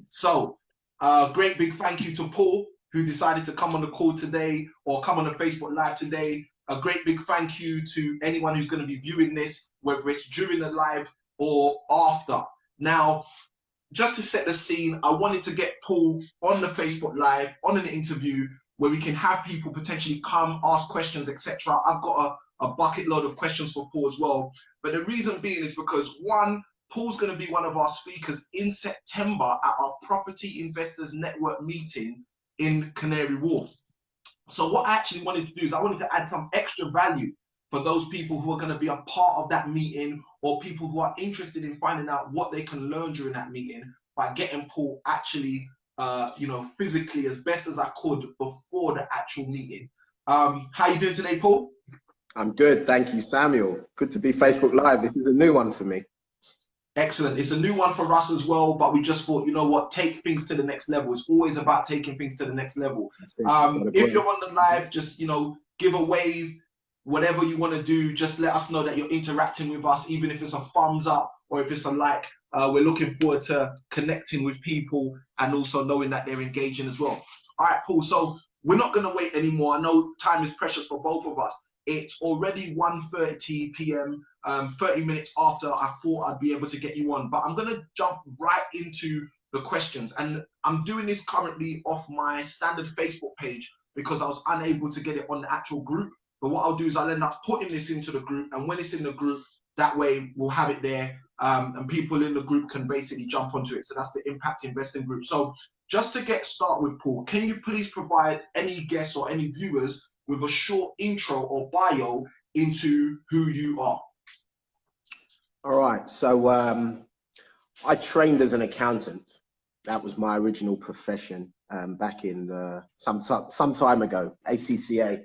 So, great big thank you to Paul, who decided to come on the call today or come on the Facebook Live today. A great big thank you to anyone who's going to be viewing this, whether it's during the live or after. Now, just to set the scene, I wanted to get Paul on the Facebook Live, on an interview where we can have people potentially come, ask questions, etc. I've got a bucket load of questions for Paul as well. But the reason being is because, one, Paul's going to be one of our speakers in September at our Property Investors Network meeting in Canary Wharf. So what I actually wanted to do is I wanted to add some extra value for those people who are going to be a part of that meeting, or people who are interested in finding out what they can learn during that meeting, by getting Paul actually, physically as best as I could before the actual meeting. How you doing today, Paul? I'm good, thank you, Samuel. Good to be Facebook Live. This is a new one for me. Excellent. It's a new one for us as well, but we just thought, you know what, take things to the next level. It's always about taking things to the next level. If you're on the live, just, give a wave, whatever you want to do. Just let us know that you're interacting with us, even if it's a thumbs up or if it's a like. We're looking forward to connecting with people and also knowing that they're engaging as well. All right, Paul. So we're not going to wait anymore. I know time is precious for both of us. It's already 1:30 p.m. 30 minutes after I thought I'd be able to get you on, but I'm going to jump right into the questions. And I'm doing this currently off my standard Facebook page because I was unable to get it on the actual group. But what I'll do is I'll end up putting this into the group, and when it's in the group, that way we'll have it there, and people in the group can basically jump onto it. So that's the Impact Investing group. So just to get started with, Paul, can you please provide any guests or any viewers with a short intro or bio into who you are? All right, so I trained as an accountant. That was my original profession back in some time ago, ACCA,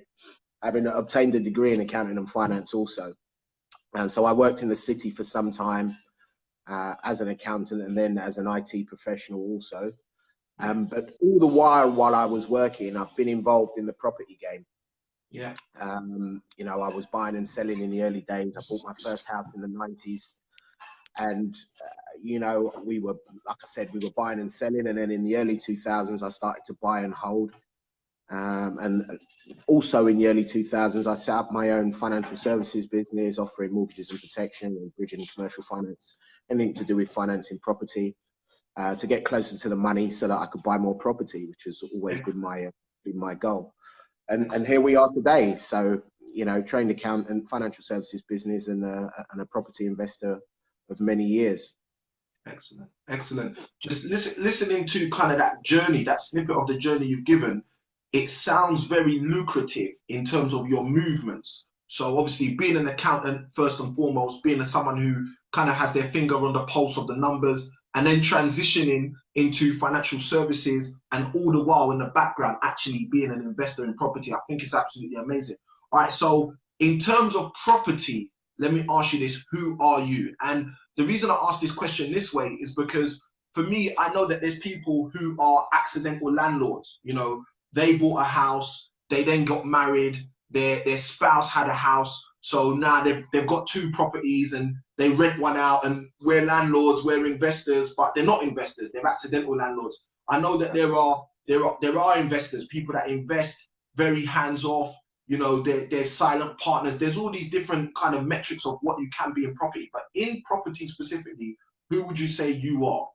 having obtained a degree in accounting and finance also. And so I worked in the city for some time as an accountant and then as an IT professional also. But all the while I was working, I've been involved in the property game. Yeah. I was buying and selling in the early days. I bought my first house in the 90s. And, we were, like I said, we were buying and selling. And then in the early 2000s, I started to buy and hold. And also in the early 2000s, I set up my own financial services business, offering mortgages and protection and bridging commercial finance, anything to do with financing property, to get closer to the money so that I could buy more property, which has always been my goal. And here we are today. So, trained accountant, financial services business, and a property investor of many years. Excellent, excellent. Just listening to kind of that journey, that snippet of the journey you've given, it sounds very lucrative in terms of your movements. So obviously being an accountant, first and foremost, being someone who kind of has their finger on the pulse of the numbers, and then transitioning into financial services, and all the while in the background actually being an investor in property, I think it's absolutely amazing. All right, so in terms of property, let me ask you this: who are you? And the reason I ask this question this way is because for me, I know that there's people who are accidental landlords. They bought a house, they then got married, their spouse had a house, so now they've got two properties and they rent one out, and we're landlords, we're investors, but they're not investors, they're accidental landlords. I know that there are investors, people that invest very hands-off, there's silent partners, there's all these different kind of metrics of what you can be in property. But in property specifically, who would you say you are?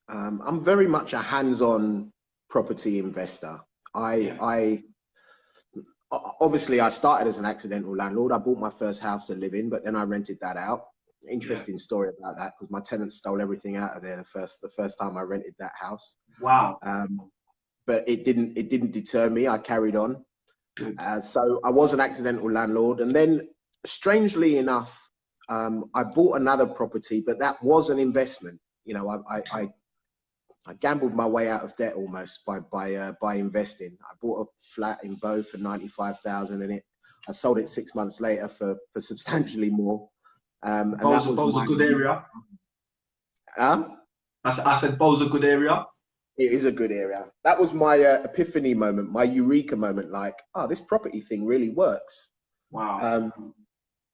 I'm very much a hands-on property investor. Obviously I started as an accidental landlord. I bought my first house to live in, but then I rented that out. Interesting story about that, because my tenants stole everything out of there the first time I rented that house. Wow. But it didn't deter me. I carried on. So I was an accidental landlord, and then strangely enough, I bought another property, but that was an investment. I gambled my way out of debt almost by investing. I bought a flat in Bow for 95,000, and I sold it 6 months later for substantially more. And Bow's a good area. Huh? I said Bow's a good area. It is a good area. That was my epiphany moment, my eureka moment. Like, this property thing really works. Wow.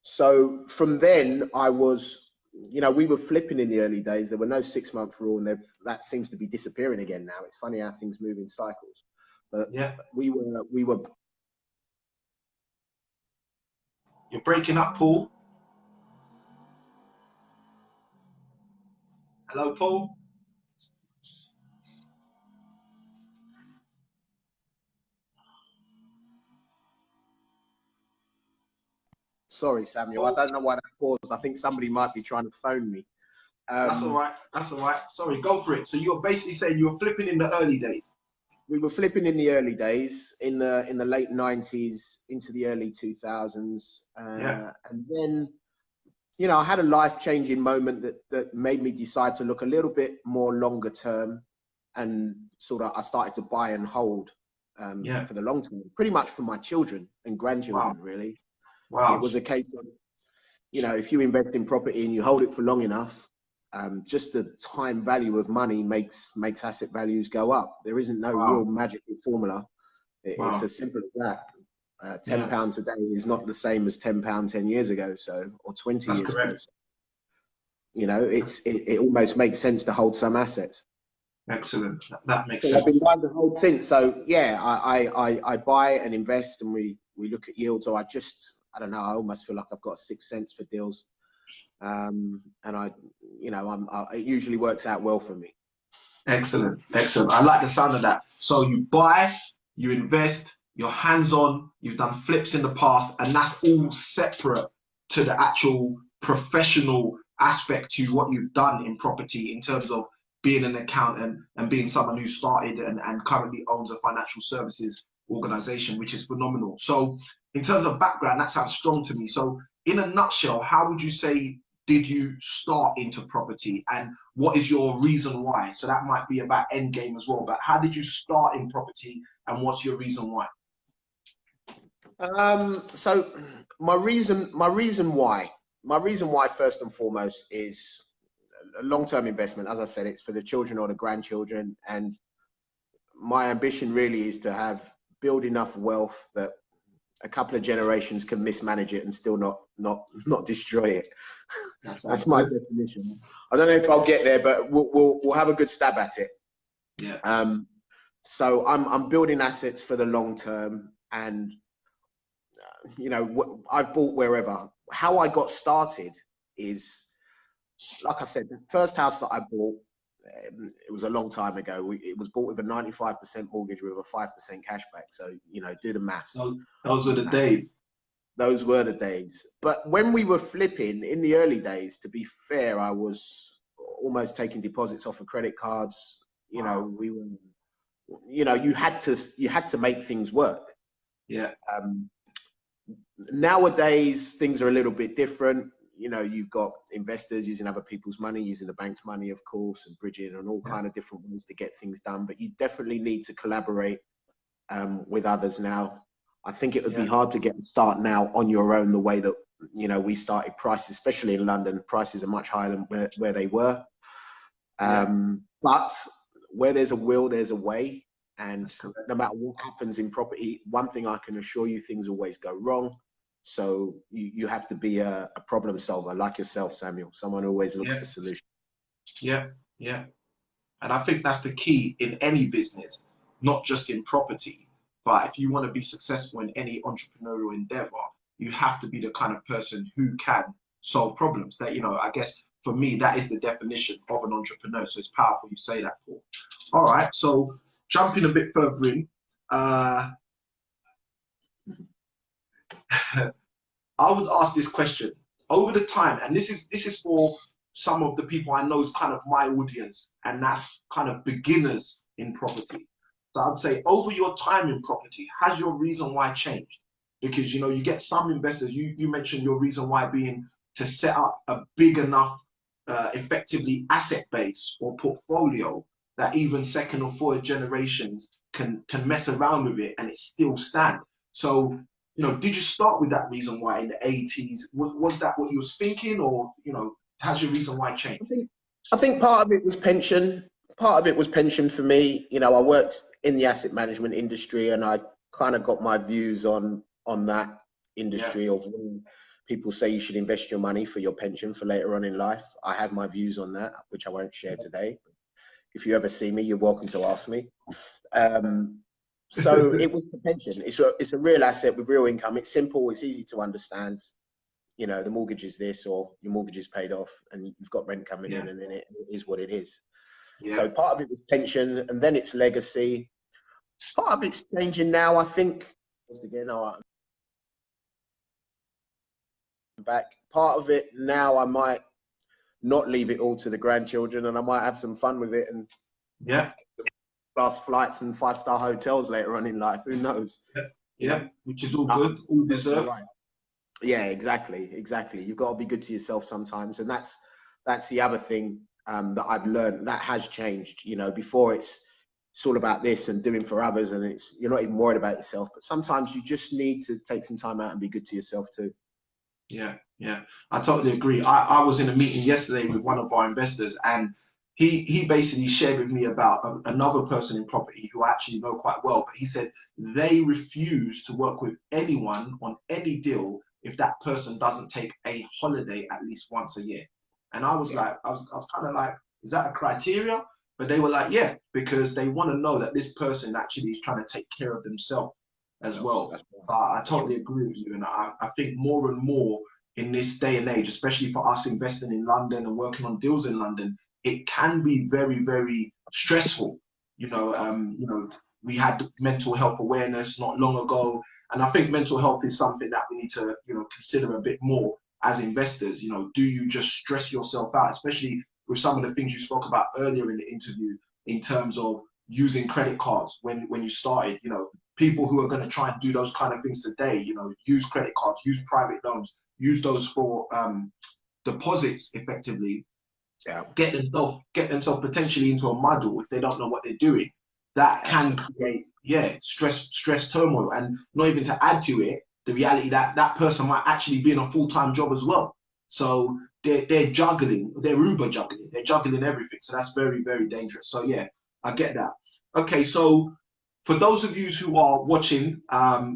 So from then I was you know, we were flipping in the early days. There were no 6-month rule, and that seems to be disappearing again now. It's funny how things move in cycles. But Yeah. we were. You're breaking up, Paul. Hello, Paul. Sorry, Samuel. I Paul. don't know why that paused. I think somebody might be trying to phone me. That's all right. That's all right. Sorry, go for it. So you're basically saying you were flipping in the early days. We were flipping in the early days, in the late 90s into the early 2000s, Yeah. and then, you know, I had a life-changing moment that made me decide to look a little bit more longer term, and sort of I started to buy and hold Yeah. for the long term, pretty much for my children and grandchildren. Wow. Really, it Wow. was a case of, you know, if you invest in property and you hold it for long enough, just the time value of money makes asset values go up. There isn't no real Wow. magical formula. It's Wow. as simple as that. Yeah. £10 today is not the same as £10 10 years ago, or 20 That's years ago. correct. So, you know, it almost makes sense to hold some assets. Excellent. That makes So I've been sense. buying the whole since. So yeah, I buy and invest, and we look at yields. Or I don't know. I almost feel like I've got a sixth sense for deals, and it usually works out well for me. Excellent. Excellent. I like the sound of that. So you buy, you invest, you're hands-on, you've done flips in the past, and that's all separate to the actual professional aspect to what you've done in property in terms of being an accountant and being someone who started and currently owns a financial services organization, which is phenomenal. So in terms of background, that sounds strong to me. So in a nutshell, how would you say did you start into property, and what is your reason why? So that might be about end game as well, but how did you start in property and what's your reason why? So my reason why first and foremost is a long-term investment. As I said, it's for the children or the grandchildren, and my ambition really is to build enough wealth that a couple of generations can mismanage it and still not destroy it. That's my definition. I don't know if I'll get there, but we'll have a good stab at it. Yeah. So I'm building assets for the long term, and you know, I've bought wherever. How I got started is, like I said, the first house that I bought, it was a long time ago. It was bought with a 95% mortgage with a 5% cashback. So, you know, do the maths. Those were the days. Those were the days. But when we were flipping in the early days, to be fair, I was almost taking deposits off of credit cards. You know, we were, you know, you had to make things work. Yeah. Nowadays, things are a little bit different. You know, you've got investors using other people's money, using the bank's money, of course, and bridging and all kind of different ways to get things done. But you definitely need to collaborate with others now. I think it would be hard to get a start now on your own the way that, you know, we started. Prices, especially in London, prices are much higher than where they were. But where there's a will, there's a way. And no matter what happens in property, one thing I can assure you, things always go wrong. So you have to be a problem solver like yourself, Samuel, someone who always looks for solutions. Yeah, yeah. And I think that's the key in any business, not just in property. But if you want to be successful in any entrepreneurial endeavor, you have to be the kind of person who can solve problems. That, you know, I guess for me, that is the definition of an entrepreneur. So it's powerful you say that, Paul. All right. So jumping a bit further in, I would ask this question over the time, and this is for some of the people I know is kind of my audience, and that's kind of beginners in property. So I'd say over your time in property, has your reason why changed? Because, you know, you get some investors, you mentioned your reason why being to set up a big enough, effectively asset base or portfolio that even second or third generations can mess around with it and it still stand. So, you know, did you start with that reason why in the 80s? Was that what you was thinking, or, you know, has your reason why changed? I think part of it was pension. Part of it was pension for me. You know, I worked in the asset management industry, and I kind of got my views on that industry of People say you should invest your money for your pension for later on in life. I have my views on that, which I won't share today. If you ever see me, you're welcome to ask me. So it was the pension. It's a real asset with real income. It's simple. It's easy to understand. You know, the mortgage is this, or your mortgage is paid off and you've got rent coming in, and then it is what it is. So part of it was pension, and then it's legacy. Part of it's changing now, I think. Again, I'm back. Part of it now, I might not leave it all to the grandchildren, and I might have some fun with it, and class flights and 5-star hotels later on in life. Who knows? Which is all good, all deserved. Right. Yeah, exactly. You've got to be good to yourself sometimes, and that's the other thing that I've learned. That has changed. You know, before it's all about this and doing for others, and you're not even worried about yourself. But sometimes you just need to take some time out and be good to yourself too. Yeah, I totally agree. I was in a meeting yesterday with one of our investors, and he basically shared with me about another person in property who I actually know quite well. But he said they refuse to work with anyone on any deal if that person doesn't take a holiday at least once a year. And I was like, I was kind of like, is that a criteria? But they were like, yeah, because they want to know that this person actually is trying to take care of themselves as well. So I totally agree with you. And I think more and more in this day and age, especially for us investing in London and working on deals in London, it can be very, very stressful. You know, we had mental health awareness not long ago. And I think mental health is something that we need to, consider a bit more as investors. You know, do you just stress yourself out, especially with some of the things you spoke about earlier in the interview in terms of using credit cards when you started? You know, people who are going to try and do those kind of things today, use credit cards, use private loans, use those for deposits effectively, get themselves potentially into a muddle if they don't know what they're doing. That can create stress, turmoil, and not even to add to it, the reality that that person might actually be in a full-time job as well. So they're juggling, they're Uber juggling, they're juggling everything. So that's very, very dangerous. So yeah, I get that. Okay, so for those of you who are watching,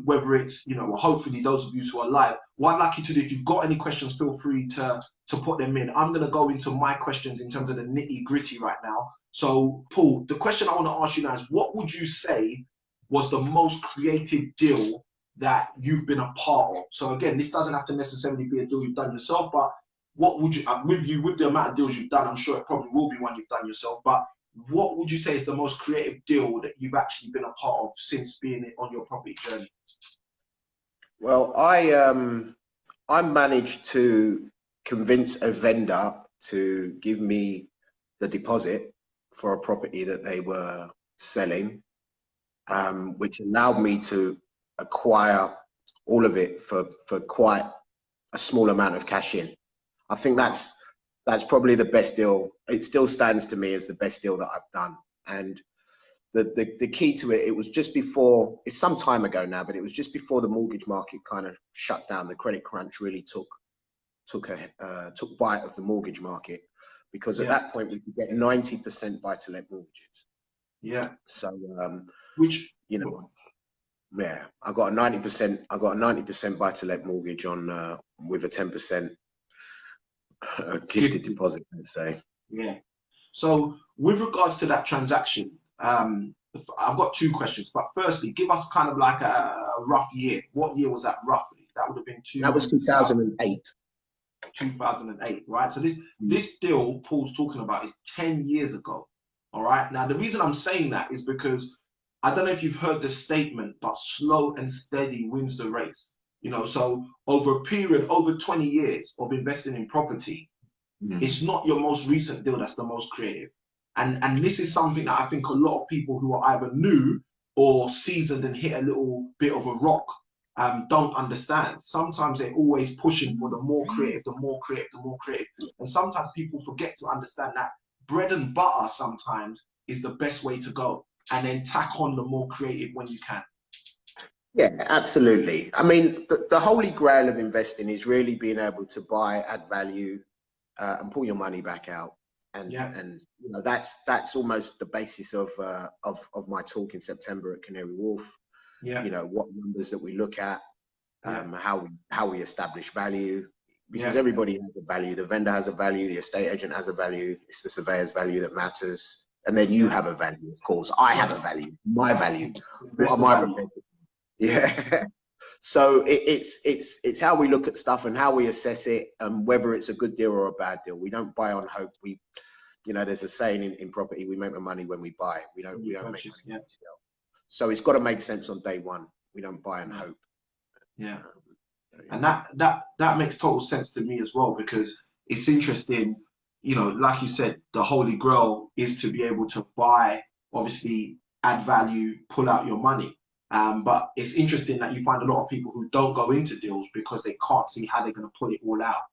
whether it's, hopefully those of you who are live, what I'd like you to do, if you've got any questions, feel free to put them in. I'm going to go into my questions in terms of the nitty gritty right now. So Paul, the question I want to ask you now is, what would you say was the most creative deal that you've been a part of? So again, this doesn't have to necessarily be a deal you've done yourself, but what would you, with the amount of deals you've done, I'm sure it probably will be one you've done yourself, but what would you say is the most creative deal that you've actually been a part of since being on your property journey? Well, I managed to convince a vendor to give me the deposit for a property that they were selling, which allowed me to acquire all of it for quite a small amount of cash in. I think that's probably the best deal. It still stands to me as the best deal that I've done. And the key to it, it was just before, it's some time ago now, but it was just before the mortgage market kind of shut down. The credit crunch really took bite of the mortgage market, because at that point we could get 90% buy-to-let mortgages. Yeah. So which, yeah, I got a 90% buy-to-let mortgage on with a 10% gifted deposit, let's say. Yeah. So with regards to that transaction, I've got two questions, but firstly, give us kind of like a rough year. What year was that roughly? That would have been 2008. 2008, right? So this deal Paul's talking about is 10 years ago. All right. Now, the reason I'm saying that is because I don't know if you've heard the statement, but slow and steady wins the race. So over a period, over 20 years of investing in property, it's not your most recent deal that's the most creative. And this is something that I think a lot of people who are either new or seasoned and hit a little bit of a rock don't understand. Sometimes they're always pushing for the more creative, the more creative, the more creative. And sometimes people forget to understand that bread and butter sometimes is the best way to go. And then tack on the more creative when you can. Yeah, absolutely. I mean, the holy grail of investing is really being able to buy, add value, and pull your money back out. And that's almost the basis of my talk in September at Canary Wharf. Yeah. What numbers that we look at, how we establish value, because everybody has a value. The vendor has a value, the estate agent has a value, it's the surveyor's value that matters. And then you have a value, of course. I have a value, my value. What am I prepared to do? Yeah. So it's how we look at stuff and how we assess it, and whether it's a good deal or a bad deal. We don't buy on hope. There's a saying in property: we make the money when we buy. We don't make money when we sell. So it's got to make sense on day one. We don't buy on hope. Yeah, and that makes total sense to me as well, because it's interesting. Like you said, the holy grail is to be able to buy, obviously add value, pull out your money. But it's interesting that you find a lot of people who don't go into deals because they can't see how they're going to pull it all out.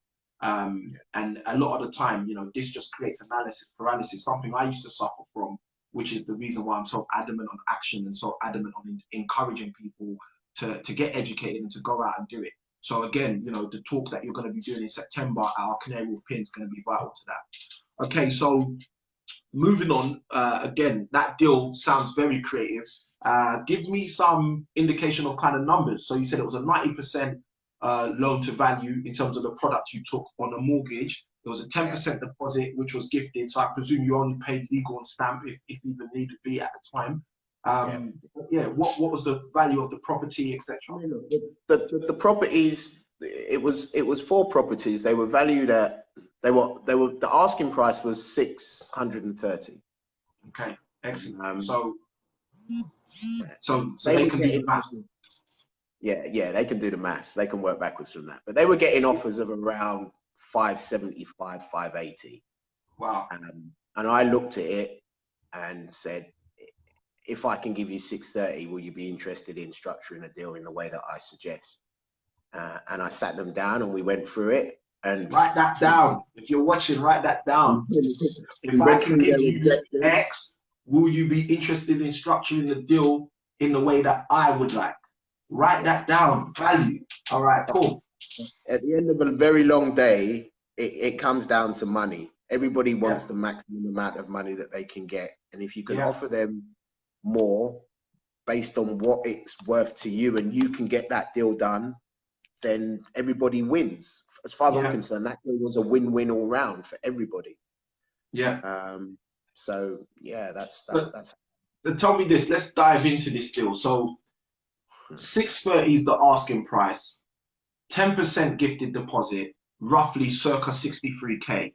And a lot of the time, this just creates analysis paralysis, something I used to suffer from, which is the reason why I'm so adamant on action and so adamant on encouraging people to get educated and to go out and do it. So again, the talk that you're going to be doing in September at our Canary Wharf Pin is going to be vital to that. Okay, so moving on, again, that deal sounds very creative. Give me some indication of kind of numbers. So you said it was a 90% loan to value in terms of the product you took on a mortgage. There was a 10% deposit, which was gifted. So I presume you only paid legal and stamp if even needed be at the time. What was the value of the property, etc.? The properties, it was 4 properties. They were valued at, the asking price was 630. Okay, excellent. So they can do the maths. Yeah, they can do the maths. They can work backwards from that. But they were getting offers of around 575, 580. Wow. And I looked at it and said, if I can give you 630, will you be interested in structuring a deal in the way that I suggest? And I sat them down and we went through it. And write that down. If you're watching, write that down. If I can give you X, will you be interested in structuring the deal in the way that I would like? Write that down. Value. All right, cool. At the end of a very long day, it comes down to money. Everybody wants the maximum amount of money that they can get. And if you can offer them more based on what it's worth to you, and you can get that deal done, then everybody wins. As far as I'm concerned, that deal was a win-win all round for everybody. Yeah. So yeah, that's. So tell me this. Let's dive into this deal. So 630 is the asking price, 10% gifted deposit, roughly circa 63k.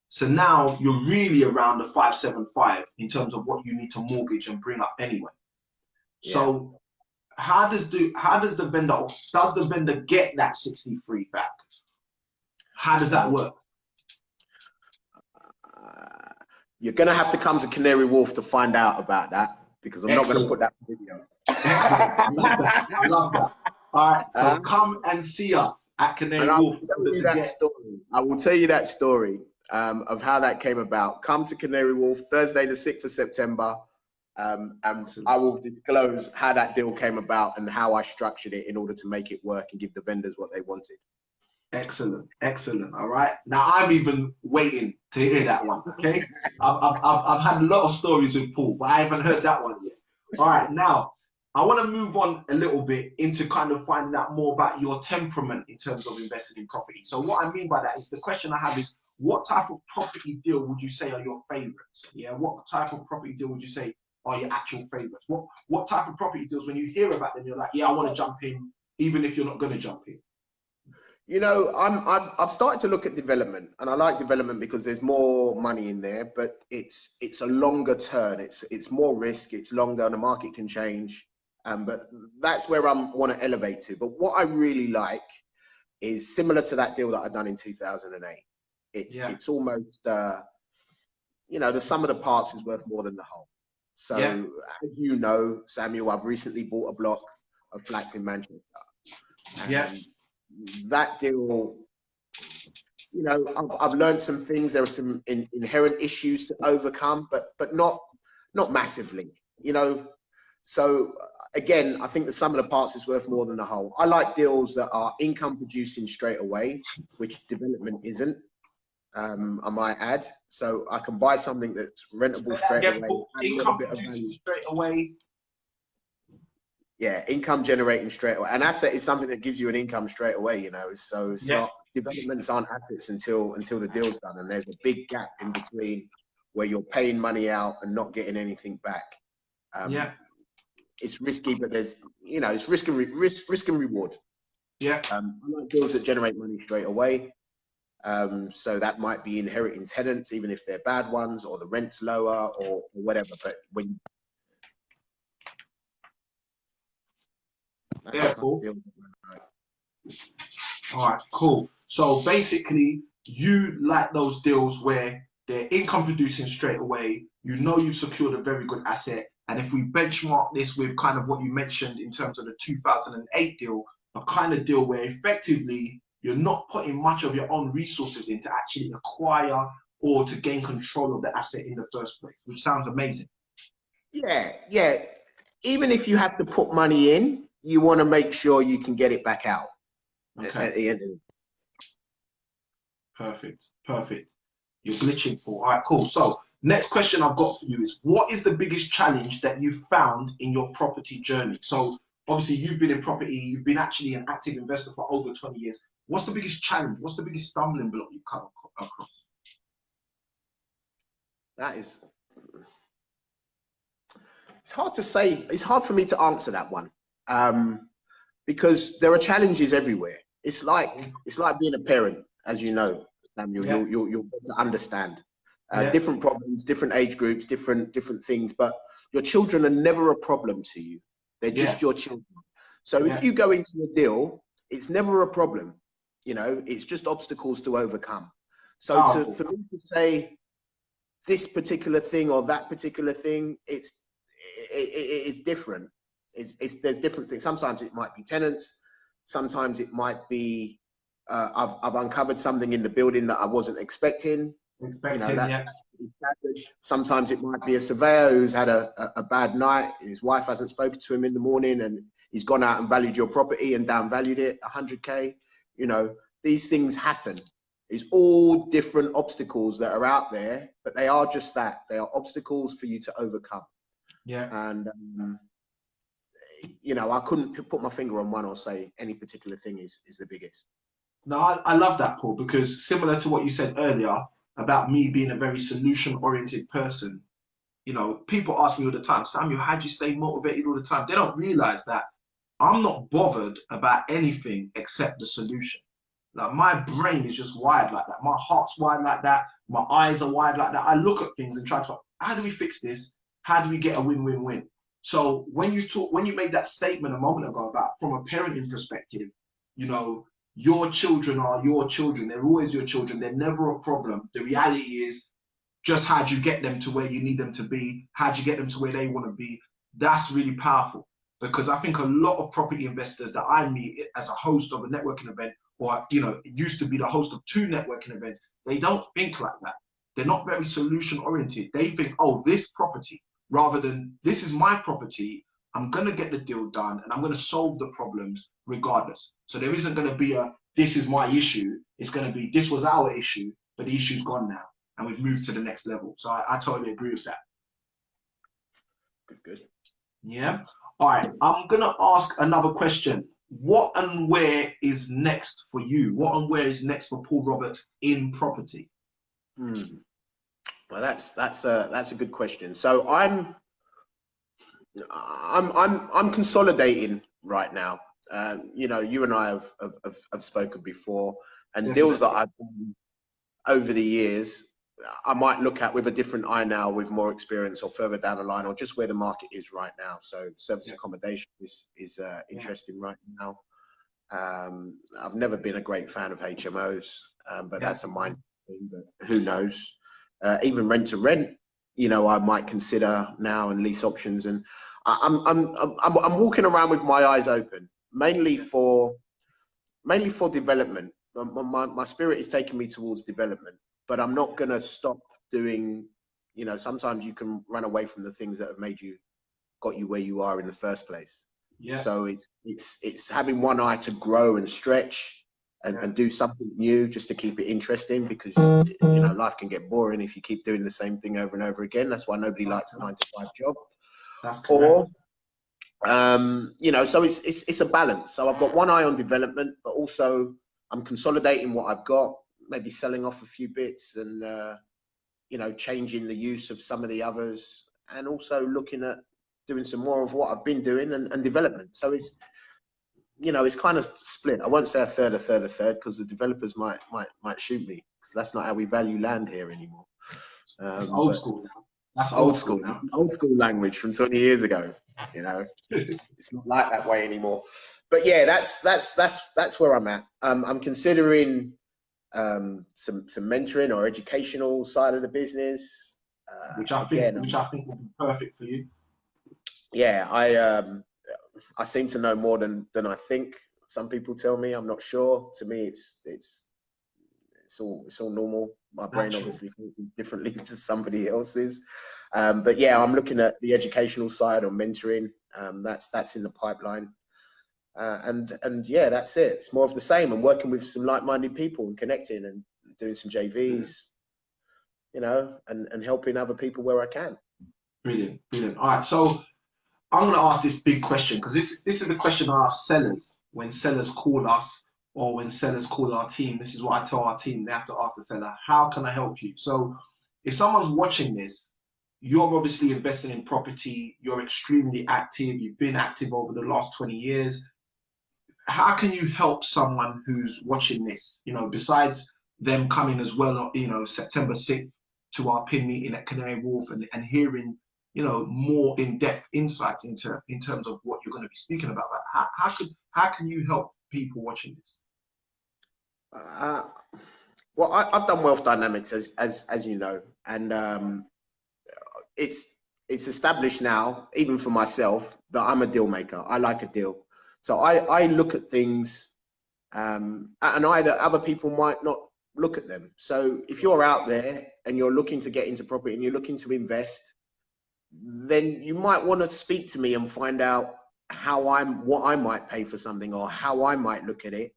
So now you're really around the 575 in terms of what you need to mortgage and bring up anyway. So does the vendor get that 63 back? How does that work? You're gonna have to come to Canary Wharf to find out about that, because I'm not gonna put that video. Excellent. I love that. All right, so come and see us at Canary Wharf. I will tell you that story of how that came about. Come to Canary Wharf Thursday, the 6th of September, and I will disclose how that deal came about and how I structured it in order to make it work and give the vendors what they wanted. Excellent, excellent. All right, now I'm even waiting to hear that one. Okay, I've had a lot of stories with Paul, but I haven't heard that one yet. All right, now I want to move on a little bit into kind of finding out more about your temperament in terms of investing in property. So what I mean by that is, the question I have is, what type of property deal would you say are your favorites? Yeah, what type of property deal would you say are your actual favorites? What type of property deals, when you hear about them, you're like, yeah, I want to jump in, even if you're not going to jump in? You know, I've started to look at development, and I like development because there's more money in there, but it's a longer turn. It's more risk. It's longer, and the market can change. But that's where I want to elevate to. But what I really like is similar to that deal that I done in 2008. It's almost you know, the sum of the parts is worth more than the whole. So as you know, Samuel, I've recently bought a block of flats in Manchester. That deal, you know, I've learned some things. There are some inherent issues to overcome, but not massively, you know. So again, I think the sum of the parts is worth more than the whole. I like deals that are income producing straight away, which development isn't, I might add. So I can buy something that's rentable straight away. Income producing straight away. yeah, income generating straight away. An asset is something that gives you an income straight away, you know. So it's Yeah. not, developments aren't assets until the deal's done, and there's a big gap in between where you're paying money out and not getting anything back. Yeah. It's risky, but there's, you know, it's risk and reward. Yeah. I like deals that generate money straight away. So that might be inheriting tenants, even if they're bad ones, or the rent's lower, or whatever. But when Yeah, cool. All right, cool. So basically, you like those deals where they're income producing straight away. You know you've secured a very good asset. And if we benchmark this with kind of what you mentioned in terms of the 2008 deal, a kind of deal where effectively you're not putting much of your own resources in to actually acquire or to gain control of the asset in the first place, which sounds amazing. Yeah, yeah. Even if you have to put money in, you want to make sure you can get it back out at the end of it. Perfect. Perfect. You're glitching, Paul. All right, cool. So next question I've got for you is, what is the biggest challenge that you found in your property journey? So obviously you've been in property, you've been actually an active investor for over 20 years. What's the biggest challenge? What's the biggest stumbling block you've come across? That is, it's hard to say. It's hard for me to answer that one, because there are challenges everywhere. It's like being a parent, as you know, Samuel. Yeah. You'll get to understand Yeah. different problems, different age groups, different things. But your children are never a problem to you. They're just your children. So if you go into a deal, it's never a problem. You know, it's just obstacles to overcome. So for me to say this particular thing or that particular thing, it's different. There's different things. Sometimes it might be tenants. Sometimes it might be I've uncovered something in the building that I wasn't expecting. You know, that's sometimes it might be a surveyor who's had a bad night. His wife hasn't spoken to him in the morning, and he's gone out and valued your property and downvalued it 100K. You know, these things happen. It's all different obstacles that are out there, but they are just that. They are obstacles for you to overcome. Yeah. And, you know, I couldn't put my finger on one or say any particular thing is the biggest. No, I love that, Paul, because similar to what you said earlier about me being a very solution-oriented person, you know, people ask me all the time, Samuel, how do you stay motivated all the time? They don't realize that I'm not bothered about anything except the solution. Like, my brain is just wired like that. My heart's wired like that. My eyes are wired like that. I look at things and try to, how do we fix this? How do we get a win-win-win? So when you made that statement a moment ago about from a parenting perspective, you know, your children are your children. They're always your children. They're never a problem. The reality is just how do you get them to where you need them to be? How do you get them to where they want to be? That's really powerful, because I think a lot of property investors that I meet as a host of a networking event, or, you know, used to be the host of 2 networking events, they don't think like that. They're not very solution oriented. They think, oh, this property, rather than this is my property, I'm going to get the deal done and I'm going to solve the problems regardless. So there isn't going to be a, this is my issue. It's going to be, this was our issue, but the issue's gone now and we've moved to the next level. So I totally agree with that. Good. Yeah. All right. I'm going to ask another question. What and where is next for you? What and where is next for Paul Roberts in property? Well, that's a good question. So I'm consolidating right now. You know, you and I have spoken before, and Definitely. Deals that I've done over the years, I might look at with a different eye now, with more experience, or further down the line, or just where the market is right now. So service accommodation is interesting right now. I've never been a great fan of HMOs, but that's a mind thing. But who knows? Even rent to rent, you know, I might consider now, and lease options. And I'm walking around with my eyes open, mainly for development. My spirit is taking me towards development, but I'm not going to stop doing, you know, sometimes you can run away from the things that have got you where you are in the first place. Yeah. So it's having one eye to grow and stretch and do something new, just to keep it interesting, because, you know, life can get boring if you keep doing the same thing over and over again. That's why nobody likes a 9-to-5 job. That's correct. You know, so it's a balance. So I've got one eye on development, but also I'm consolidating what I've got, maybe selling off a few bits and, you know, changing the use of some of the others, and also looking at doing some more of what I've been doing and development. So it's, you know, it's kind of split. I won't say a third, because the developers might shoot me, because that's not how we value land here anymore. It's old school now. That's old school now. Old school language from 20 years ago. You know, it's not like that way anymore. But yeah, that's where I'm at. I'm considering some mentoring or educational side of the business, which I think will be perfect for you. Yeah, I seem to know more than I think. Some people tell me, I'm not sure. To me, it's all normal. My brain obviously thinks differently to somebody else's. But yeah, I'm looking at the educational side or mentoring. That's in the pipeline. And yeah, that's it. It's more of the same. I'm working with some like-minded people and connecting and doing some JVs, you know, and helping other people where I can. Brilliant, brilliant. All right, so I'm going to ask this big question, because this is the question I ask sellers when sellers call us, or when sellers call our team. This is what I tell our team. They have to ask the seller, how can I help you? So if someone's watching this, you're obviously investing in property, you're extremely active, you've been active over the last 20 years. How can you help someone who's watching this, you know, besides them coming as well, you know, September 6th to our PIN meeting at Canary Wharf and hearing, you know, more in-depth insights in terms of what you're going to be speaking about? How can you help people watching this? Well, I've done wealth dynamics, as you know, and it's established now, even for myself, that I'm a deal maker. I like a deal. So I look at things, and other people might not look at them. So if you're out there and you're looking to get into property and you're looking to invest, then you might want to speak to me and find out what I might pay for something, or how I might look at it.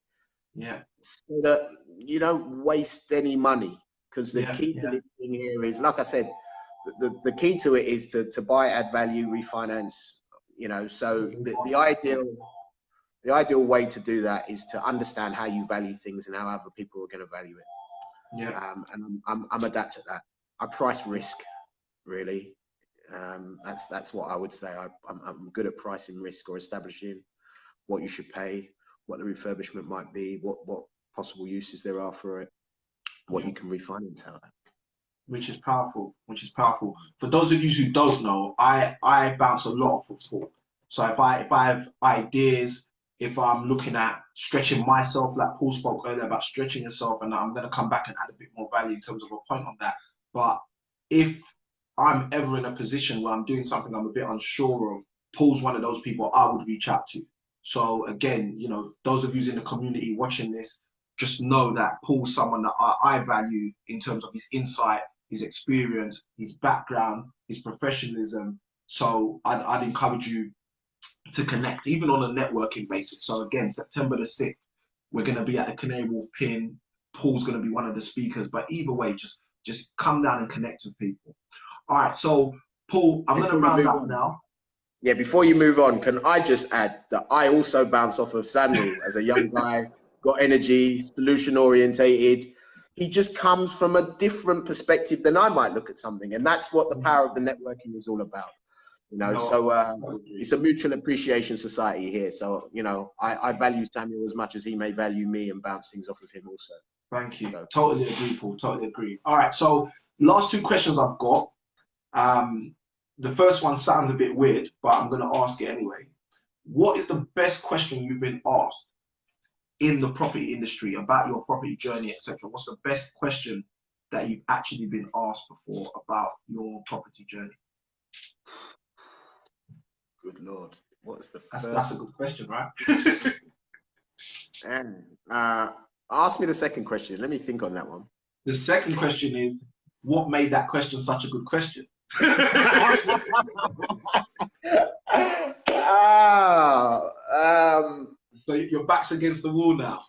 Yeah. So that you don't waste any money, because the key to this thing here is, like I said, the key to it is to buy, add value, refinance. You know, so the ideal way to do that is to understand how you value things and how other people are going to value it. Yeah. And I'm adept at that. I price risk, really. That's what I would say. I'm good at pricing risk, or establishing what you should pay, what the refurbishment might be, what possible uses there are for it, what you can refinance out of that. Which is powerful, For those of you who don't know, I bounce a lot off of Paul. So if I have ideas, if I'm looking at stretching myself, like Paul spoke earlier about stretching yourself, and I'm going to come back and add a bit more value in terms of a point on that. But if I'm ever in a position where I'm doing something I'm a bit unsure of, Paul's one of those people I would reach out to. So again, you know, those of you in the community watching this, just know that Paul's someone that I value in terms of his insight, his experience, his background, his professionalism. So I'd encourage you to connect, even on a networking basis. So again, September the 6th, we're going to be at the Canary Wharf PIN. Paul's going to be one of the speakers. But either way, just come down and connect with people. All right, so Paul, I'm going to round up now. Yeah, before you move on, can I just add that I also bounce off of Samuel as a young guy, got energy, solution orientated. He just comes from a different perspective than I might look at something. And that's what the power of the networking is all about. You know, it's a mutual appreciation society here. So, you know, I value Samuel as much as he may value me, and bounce things off of him also. Thank you. So, totally agree, Paul. Totally agree. All right. So last two questions I've got. The first one sounds a bit weird, but I'm going to ask it anyway. What is the best question you've been asked in the property industry about your property journey, etc.? What's the best question that you've actually been asked before about your property journey? Good Lord. What's the first? That's a good question, right? And ask me the second question. Let me think on that one. The second question is, what made that question such a good question? So your back's against the wall now.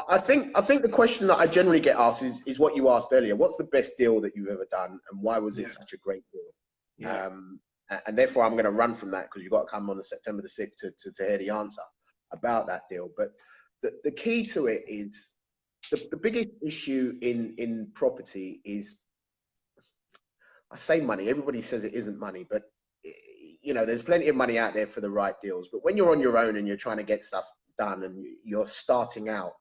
I think the question that I generally get asked is what you asked earlier. What's the best deal that you've ever done, and why was it such a great deal? And therefore I'm going to run from that, because you've got to come on the September the 6th to hear the answer about that deal. But the key to it is, the biggest issue in property is, I say money, everybody says it isn't money, but you know, there's plenty of money out there for the right deals. But when you're on your own and you're trying to get stuff done and you're starting out,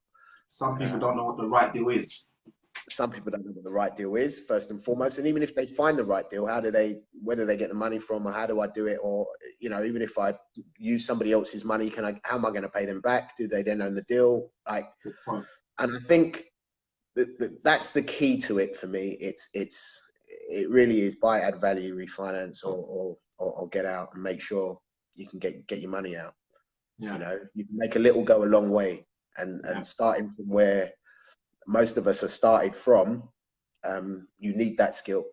some people don't know what the right deal is. Some people don't know what the right deal is, first and foremost. And even if they find the right deal, where do they get the money from, or how do I do it? Or, you know, even if I use somebody else's money, how am I going to pay them back? Do they then own the deal? Like, and I think that's the key to it for me. It really is buy, add value, refinance, or get out and make sure you can get your money out. Yeah. You know, you can make a little go a long way, and starting from where most of us are started from, you need that skill.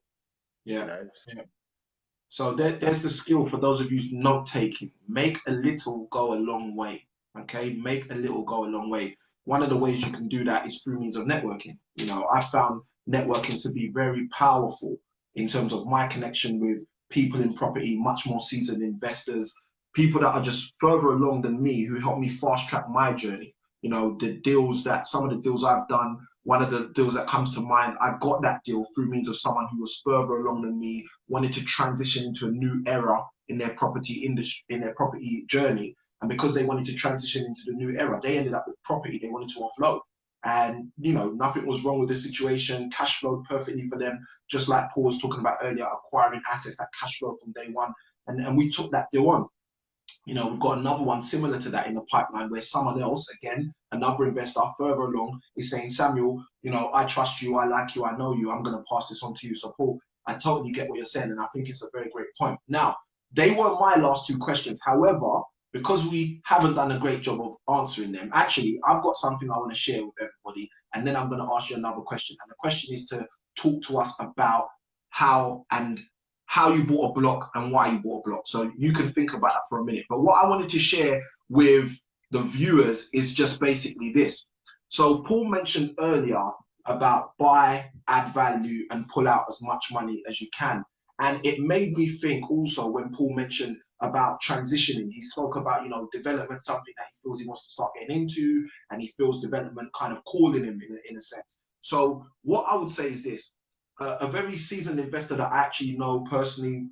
Yeah. You know? Yeah. So there's the skill for those of you note taking. Make a little go a long way. Okay, make a little go a long way. One of the ways you can do that is through means of networking. You know, I found networking to be very powerful in terms of my connection with people in property, much more seasoned investors, people that are just further along than me, who help me fast track my journey. You know, some of the deals I've done, one of the deals that comes to mind, I got that deal through means of someone who was further along than me, wanted to transition into a new era in their property industry, in their property journey. And because they wanted to transition into the new era, they ended up with property they wanted to offload. And, you know, nothing was wrong with the situation. Cash flowed perfectly for them, just like Paul was talking about earlier, acquiring assets that cash flow from day one. And we took that deal on. You know, we've got another one similar to that in the pipeline, where someone else, again, another investor further along, is saying, Samuel, you know, I trust you, I like you, I know you, I'm going to pass this on to you. So, Paul, I totally get what you're saying, and I think it's a very great point. Now, they weren't my last two questions. However, because we haven't done a great job of answering them, actually, I've got something I want to share with everybody, and then I'm going to ask you another question. And the question is to talk to us about how you bought a block and why you bought a block. So you can think about that for a minute. But what I wanted to share with the viewers is just basically this. So Paul mentioned earlier about buy, add value, and pull out as much money as you can. And it made me think also when Paul mentioned about transitioning. He spoke about, you know, development, something that he feels he wants to start getting into, and he feels development kind of calling him in a sense. So what I would say is this. A very seasoned investor that I actually know personally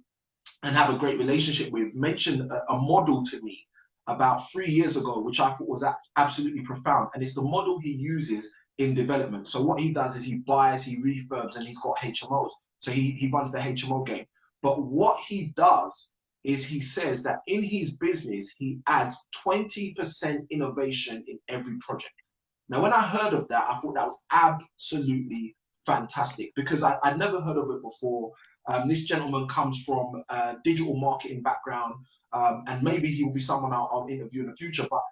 and have a great relationship with mentioned a model to me about 3 years ago, which I thought was absolutely profound. And it's the model he uses in development. So what he does is he buys, he refurbs, and he's got HMOs. So he runs the HMO game. But what he does is he says that in his business, he adds 20% innovation in every project. Now, when I heard of that, I thought that was absolutely fantastic, because I'd never heard of it before. This gentleman comes from a digital marketing background, and maybe he will be someone I'll interview in the future. But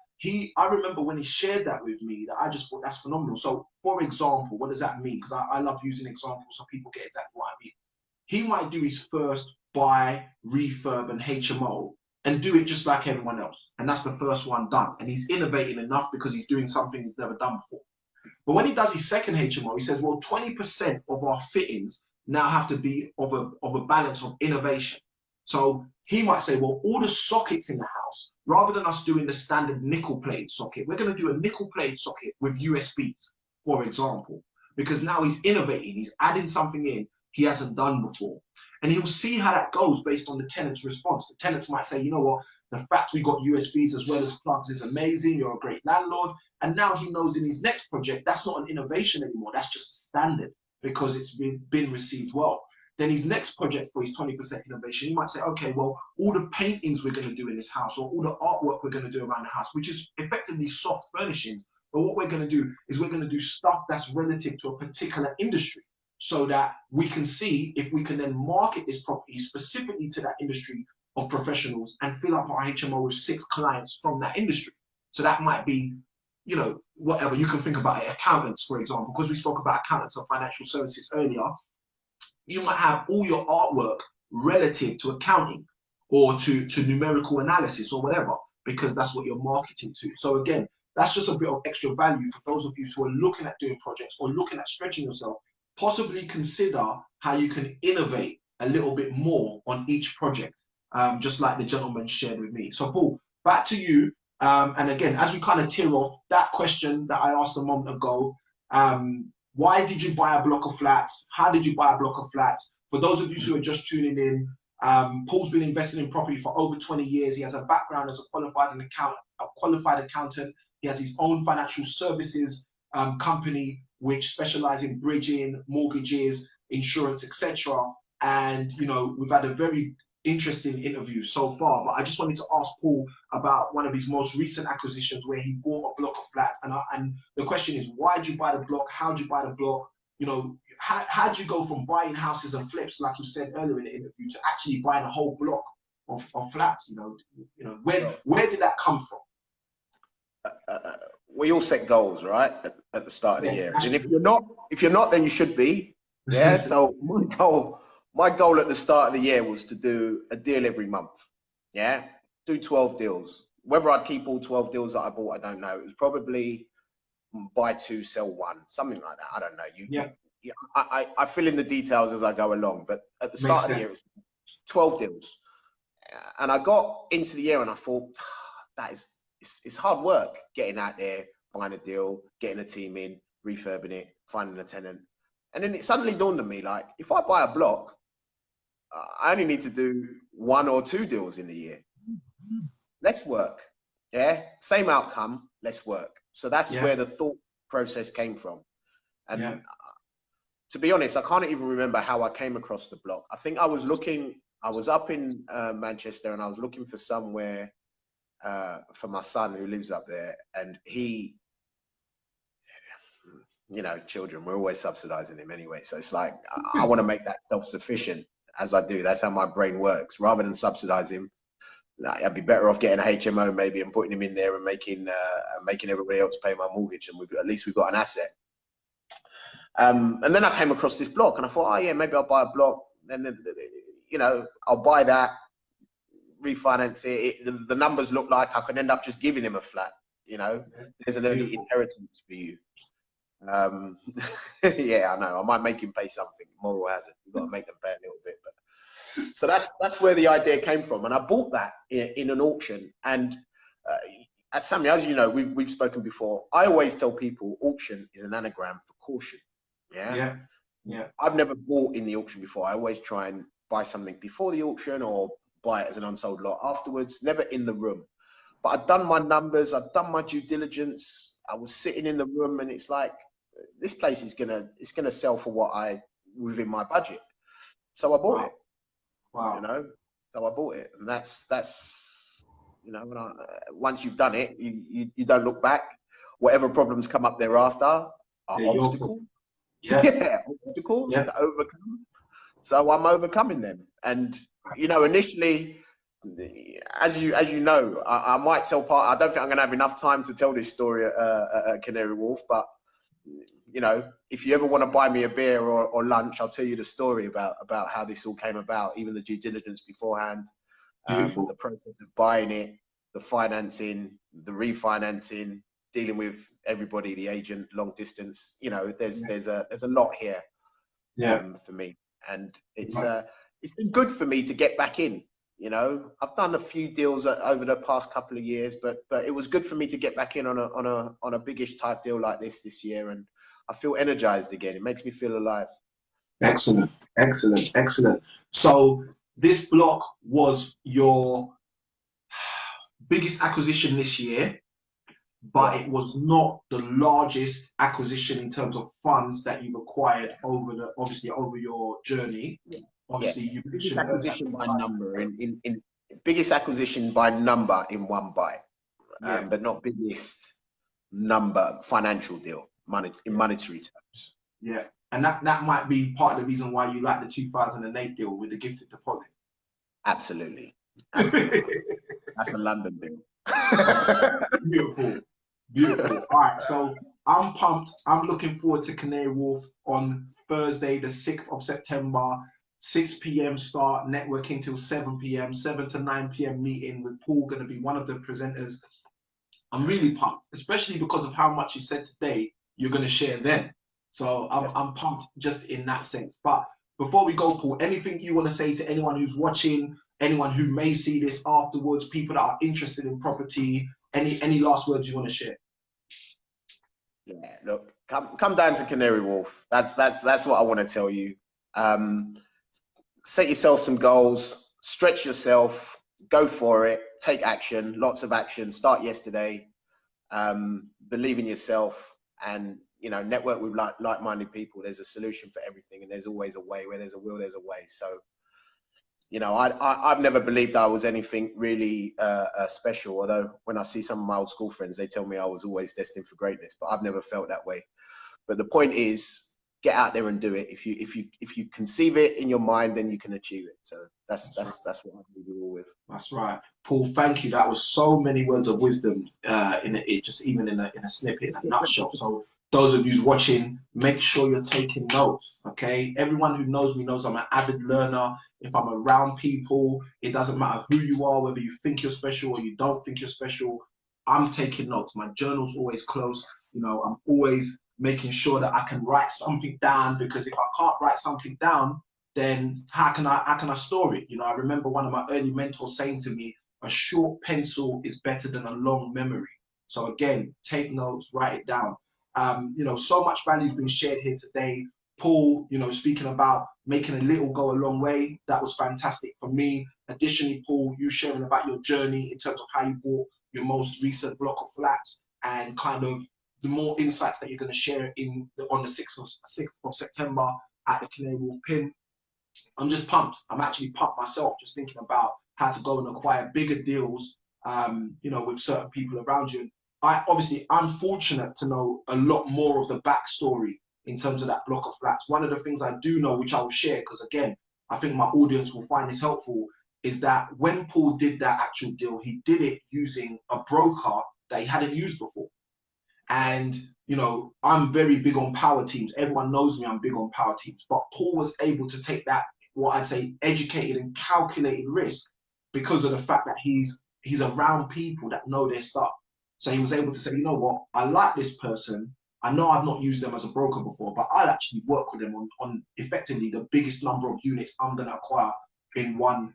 I remember when he shared that with me, that I just thought that's phenomenal. So, for example, what does that mean? Because I love using examples so people get exactly what I mean. He might do his first buy, refurb, and HMO, and do it just like everyone else. And that's the first one done. And he's innovating enough because he's doing something he's never done before. But when he does his second HMO, he says, well, 20% of our fittings now have to be of a balance of innovation. So he might say, well, all the sockets in the house, rather than us doing the standard nickel plate socket, we're going to do a nickel plate socket with USBs, for example, because now he's innovating, he's adding something in he hasn't done before. And he'll see how that goes based on the tenant's response. The tenants might say, you know what, the fact we got USBs as well as plugs is amazing, you're a great landlord. And now he knows in his next project, that's not an innovation anymore, that's just standard because it's been received well. Then his next project for his 20% innovation, he might say, okay, well, all the paintings we're going to do in this house, or all the artwork we're going to do around the house, which is effectively soft furnishings. But what we're going to do is we're going to do stuff that's relative to a particular industry, so that we can see if we can then market this property specifically to that industry of professionals and fill up our HMO with 6 clients from that industry. So that might be, you know, whatever you can think about it, accountants, for example, because we spoke about accountants and financial services earlier. You might have all your artwork relative to accounting or to numerical analysis or whatever, because that's what you're marketing to. So again, that's just a bit of extra value for those of you who are looking at doing projects or looking at stretching yourself. Possibly consider how you can innovate a little bit more on each project. just like the gentleman shared with me. So Paul, back to you. And again, as we kind of tear off that question that I asked a moment ago, why did you buy a block of flats? How did you buy a block of flats? For those of you who are just tuning in, Paul's been investing in property for over 20 years. He has a background as a qualified accountant. He has his own financial services company, which specializes in bridging, mortgages, insurance, etc. And you know, we've had a very interesting interview so far. But I just wanted to ask Paul about one of his most recent acquisitions, where he bought a block of flats. And the question is, why did you buy the block? How did you buy the block? You know, how did you go from buying houses and flips, like you said earlier in the interview, to actually buying a whole block of flats? You know, where did that come from? We all set goals, right, at the start of the year, and if you're not, then you should be. Yeah. So my goal at the start of the year was to do a deal every month. Yeah, do 12 deals. Whether I'd keep all 12 deals that I bought, I don't know. It was probably buy two, sell one, something like that. I don't know. I fill in the details as I go along, but at the start of the year, it was 12 deals. And I got into the year and I thought, it's hard work getting out there, buying a deal, getting a team in, refurbing it, finding a tenant. And then it suddenly dawned on me, like, if I buy a block, I only need to do 1 or 2 deals in the year. Less work. Yeah, same outcome, less work. So that's where the thought process came from. And to be honest, I can't even remember how I came across the block. I think I was up in Manchester, and I was looking for somewhere for my son who lives up there. And he, you know, children, we're always subsidizing him anyway. So it's like, I want to make that self-sufficient as I do. That's how my brain works. Rather than subsidize him, I'd be better off getting a HMO maybe and putting him in there and making everybody else pay my mortgage, and at least we've got an asset. And then I came across this block, and I thought, oh yeah, maybe I'll buy a block. Then, you know, I'll buy that, refinance it. The numbers look like I could end up just giving him a flat. You know, there's an early inheritance for you. Yeah, I know. I might make him pay something. Moral hazard. You've got to make them pay a little bit. But so that's where the idea came from, and I bought that in an auction. And as Sammy, as you know, we've spoken before. I always tell people auction is an anagram for caution. Yeah. I've never bought in the auction before. I always try and buy something before the auction or buy it as an unsold lot afterwards. Never in the room. But I've done my numbers. I've done my due diligence. I was sitting in the room, and it's like, this place is gonna sell for what within my budget. So I bought it. Wow. You know, so I bought it, and that's you know, once you've done it, you don't look back. Whatever problems come up thereafter are obstacles. Obstacles to overcome. So I'm overcoming them, and you know, initially, as you know, I might tell part. I don't think I'm going to have enough time to tell this story at Canary Wharf, but you know, if you ever want to buy me a beer or lunch, I'll tell you the story about how this all came about, even the due diligence beforehand, the process of buying it, the financing, the refinancing, dealing with everybody, the agent, long distance. You know, there's a lot here for me, and it's been good for me to get back in. You know, I've done a few deals over the past couple of years, but it was good for me to get back in on a biggish type deal like this year, and I feel energized again. It makes me feel alive. Excellent. So this block was your biggest acquisition this year, but it was not the largest acquisition in terms of funds that you've acquired over your journey. Obviously, you biggest acquisition by number in biggest acquisition by number in one buy, but not biggest number financial deal in monetary terms. Yeah, and that might be part of the reason why you like the 2008 deal with the gifted deposit. Absolutely. That's a London deal. Beautiful. All right, so I'm pumped. I'm looking forward to Canary Wharf on Thursday, the 6th of September. 6 p.m. start, networking till 7 p.m., 7 to 9 p.m. meeting with Paul, going to be one of the presenters. I'm really pumped, especially because of how much you said today you're going to share then. So I'm pumped just in that sense. But before we go, Paul, anything you want to say to anyone who's watching, anyone who may see this afterwards, people that are interested in property, any last words you want to share? Yeah, look, come down to Canary Wharf. That's what I want to tell you. Set yourself some goals, stretch yourself, go for it, take action, lots of action. Start yesterday. Believe in yourself, and network with like-minded people. There's a solution for everything, and there's always a way. Where there's a will, there's a way. So, I've never believed I was anything really special. Although when I see some of my old school friends, they tell me I was always destined for greatness. But I've never felt that way. But the point is, get out there and do it. If you conceive it in your mind, then you can achieve it. So that's what I leave you all with. That's right, Paul. Thank you. That was so many words of wisdom just even in a snippet, in a nutshell. So those of you watching, make sure you're taking notes. Okay, everyone who knows me knows I'm an avid learner. If I'm around people, it doesn't matter who you are, whether you think you're special or you don't think you're special. I'm taking notes. My journal's always close. I'm always making sure that I can write something down, because if I can't write something down, then how can I store it? I remember one of my early mentors saying to me, a short pencil is better than a long memory. So again, take notes, write it down. So much value has been shared here today. Paul, speaking about making a little go a long way, that was fantastic for me. Additionally, Paul, you sharing about your journey in terms of how you bought your most recent block of flats, and kind of the more insights that you're going to share on the 6th of September at the Canary Wharf Pin. I'm just pumped. I'm actually pumped myself, just thinking about how to go and acquire bigger deals, with certain people around you. I'm fortunate to know a lot more of the backstory in terms of that block of flats. One of the things I do know, which I will share, because again, I think my audience will find this helpful, is that when Paul did that actual deal, he did it using a broker that he hadn't used before. And, I'm very big on power teams. Everyone knows me, I'm big on power teams. But Paul was able to take that, what I'd say, educated and calculated risk, because of the fact that he's around people that know their stuff. So he was able to say, you know what, I like this person. I know I've not used them as a broker before, but I'll actually work with them on effectively the biggest number of units I'm going to acquire in one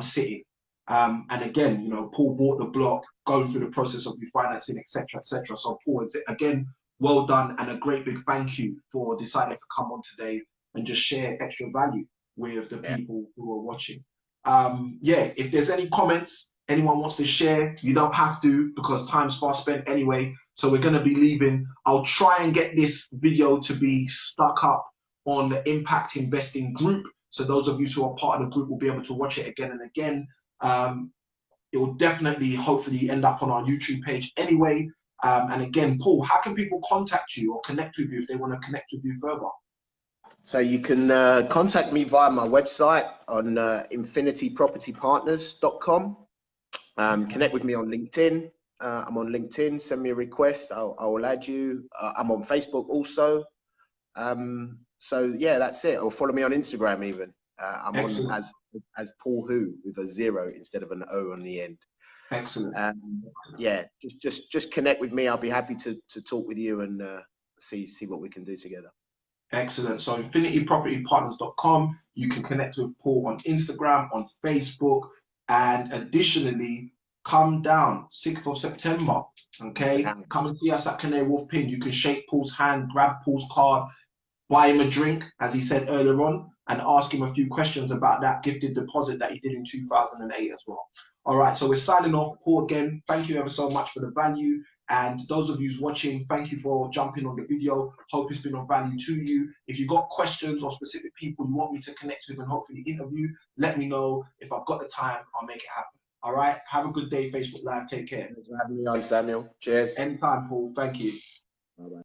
sitting. And again, Paul bought the block, going through the process of refinancing, etc., etc. So Paul, again, well done, and a great big thank you for deciding to come on today and just share extra value with the people who are watching. If there's any comments anyone wants to share, you don't have to, because time's fast spent anyway. So we're going to be leaving. I'll try and get this video to be stuck up on the Impact Investing group. So those of you who are part of the group will be able to watch it again and again. It will definitely, hopefully, end up on our YouTube page anyway. And again, Paul, how can people contact you or connect with you if they want to connect with you further? So you can contact me via my website on infinitypropertypartners.com. Connect with me on LinkedIn. I'm on LinkedIn. Send me a request. I will add you. I'm on Facebook also. So yeah, that's it. Or follow me on Instagram even. I'm Excellent. On as Paul Who, with a 0 instead of an O on the end. Excellent. Yeah, just connect with me. I'll be happy to talk with you and see what we can do together. Excellent. So infinitypropertypartners.com. You can connect with Paul on Instagram, on Facebook, and additionally, come down 6th of September. Okay, come and see us at Canary Wharf Pin. You can shake Paul's hand, grab Paul's card, buy him a drink, as he said earlier on, and ask him a few questions about that gifted deposit that he did in 2008 as well. All right, so we're signing off. Paul, again, thank you ever so much for the value. And those of you watching, thank you for jumping on the video. Hope it's been of value to you. If you've got questions or specific people you want me to connect with and hopefully interview, let me know. If I've got the time, I'll make it happen. All right, have a good day, Facebook Live. Take care. Thanks for having me on, Samuel. Cheers. Anytime, Paul. Thank you. Bye-bye.